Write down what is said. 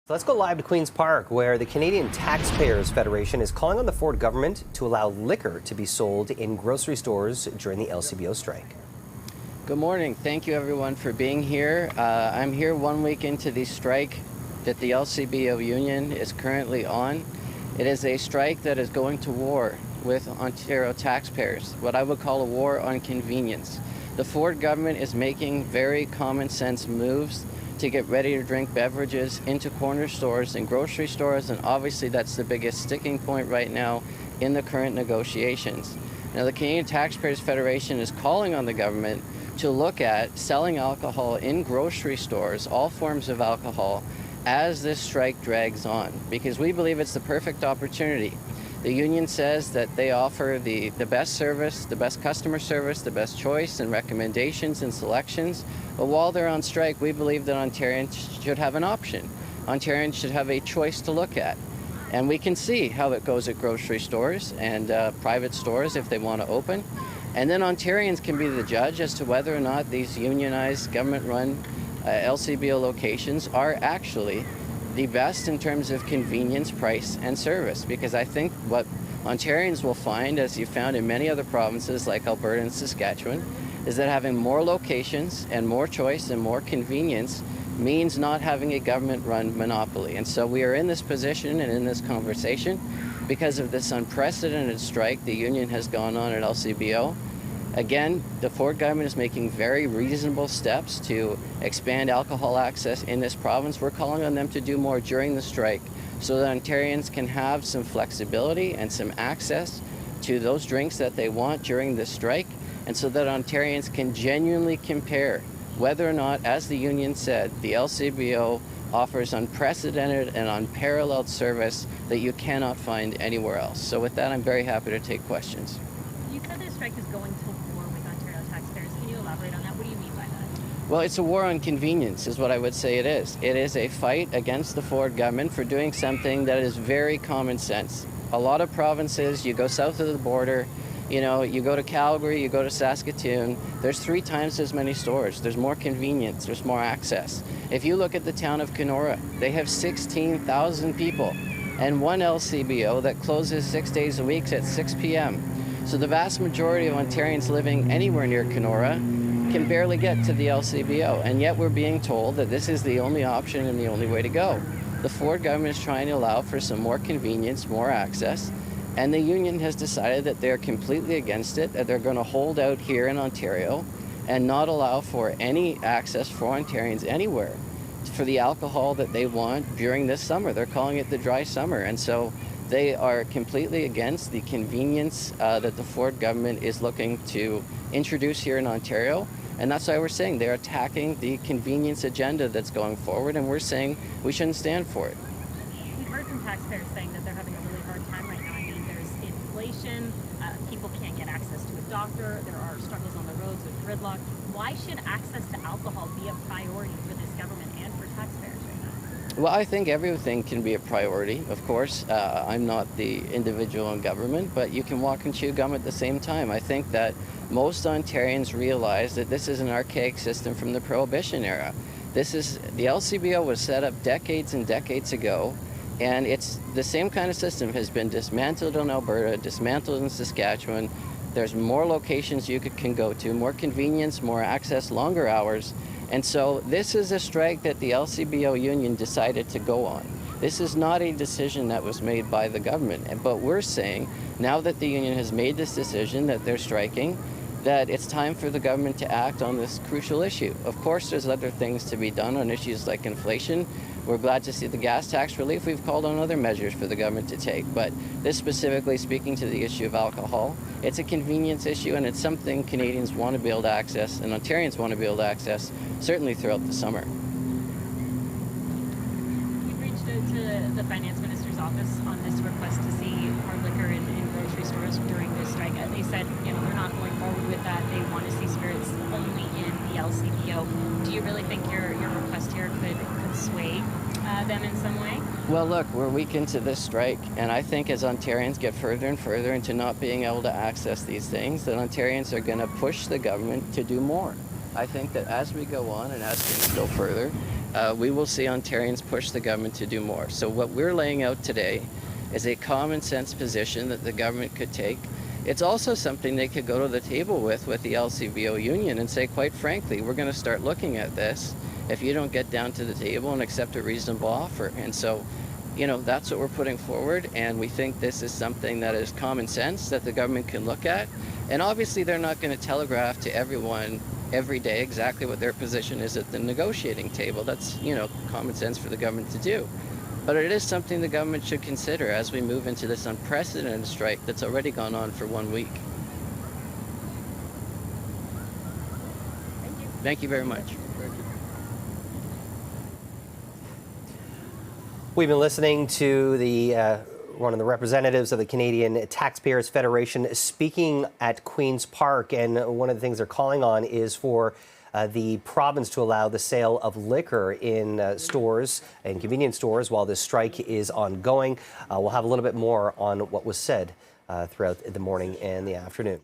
Let's go live to Queen's Park, where the Canadian Taxpayers Federation is calling on the Ford government to allow liquor to be sold in grocery stores during the LCBO strike. Good morning. Thank you, everyone, for being here. I'm here 1 week into the strike that the LCBO union is currently on. It is a strike that is going to war with Ontario taxpayers, what I would call a war on convenience. The Ford government is making very common sense moves to get ready-to-drink beverages into corner stores and grocery stores, and obviously that's the biggest sticking point right now in the current negotiations. Now, the Canadian Taxpayers Federation is calling on the government to look at selling alcohol in grocery stores, all forms of alcohol, as this strike drags on, because we believe it's the perfect opportunity. The union says that they offer the best service, the best customer service, the best choice and recommendations and selections. But while they're on strike, we believe that Ontarians should have an option. Ontarians should have a choice to look at. And we can see how it goes at grocery stores and private stores if they want to open. And then Ontarians can be the judge as to whether or not these unionized, government-run LCBO locations are actually the best in terms of convenience, price, and service. Because I think what Ontarians will find, as you found in many other provinces like Alberta and Saskatchewan, is that having more locations and more choice and more convenience means not having a government-run monopoly. And so we are in this position and in this conversation because of this unprecedented strike the union has gone on at LCBO. Again, the Ford government is making very reasonable steps to expand alcohol access in this province. We're calling on them to do more during the strike so that Ontarians can have some flexibility and some access to those drinks that they want during the strike, and so that Ontarians can genuinely compare whether or not, as the union said, the LCBO offers unprecedented and unparalleled service that you cannot find anywhere else. So with that, I'm very happy to take questions. You said this strike is going to war with Ontario taxpayers. Can you elaborate on that? What do you mean by that? Well, it's a war on convenience is what I would say it is. It is a fight against the Ford government for doing something that is very common sense. A lot of provinces, you go south of the border, you go to Calgary, you go to Saskatoon, there's 3 times as many stores. There's more convenience, there's more access. If you look at the town of Kenora, they have 16,000 people and one LCBO that closes 6 days a week at 6 p.m. So the vast majority of Ontarians living anywhere near Kenora can barely get to the LCBO, and yet we're being told that this is the only option and the only way to go. The Ford government is trying to allow for some more convenience, more access, and the union has decided that they're completely against it, that they're going to hold out here in Ontario and not allow for any access for Ontarians anywhere for the alcohol that they want during this summer. They're calling it the dry summer, and so they are completely against the convenience that the Ford government is looking to introduce here in Ontario. And that's why we're saying they're attacking the convenience agenda that's going forward, and we're saying we shouldn't stand for it. We've heard from taxpayers saying that they're having a really hard time right now. I mean, there's inflation, people can't get access to a doctor, there are struggles on the roads with gridlock. Why should access to alcohol be a priority for this government and for taxpayers right now? Well, I think everything can be a priority, of course. I'm not the individual in government, but you can walk and chew gum at the same time. I think that most Ontarians realize that this is an archaic system from the Prohibition era. The LCBO was set up decades and decades ago, and it's the same kind of system has been dismantled in Alberta, dismantled in Saskatchewan. There's more locations you can go to, more convenience, more access, longer hours. And so this is a strike that the LCBO union decided to go on. This is not a decision that was made by the government. But we're saying, now that the union has made this decision that they're striking, that it's time for the government to act on this crucial issue. Of course, there's other things to be done on issues like inflation. We're glad to see the gas tax relief. We've called on other measures for the government to take. But this specifically speaking to the issue of alcohol, it's a convenience issue, and it's something Canadians want to be able to access and Ontarians want to be able to access, certainly throughout the summer. We've reached out to the Finance Minister's office on this request to see hard liquor in grocery stores during this strike. They said, they're not going forward with that. They want to see spirits only in the LCBO. Do you really think your request here could sway them in some way? Well, look, we're a week into this strike, and I think as Ontarians get further and further into not being able to access these things, that Ontarians are going to push the government to do more. I think that as we go on and as things go further, we will see Ontarians push the government to do more. So what we're laying out today is a common sense position that the government could take. It's also something they could go to the table with the LCBO union and say, quite frankly, we're going to start looking at this if you don't get down to the table and accept a reasonable offer. And so, you know, that's what we're putting forward, and we think this is something that is common sense that the government can look at. And obviously they're not going to telegraph to everyone every day exactly what their position is at the negotiating table. That's, you know, common sense for the government to do. But it is something the government should consider as we move into this unprecedented strike that's already gone on for 1 week. Thank you. Thank you very much. We've been listening to one of the representatives of the Canadian Taxpayers Federation speaking at Queen's Park, and one of the things they're calling on is for the province to allow the sale of liquor in stores and convenience stores while this strike is ongoing. We'll have a little bit more on what was said throughout the morning and the afternoon.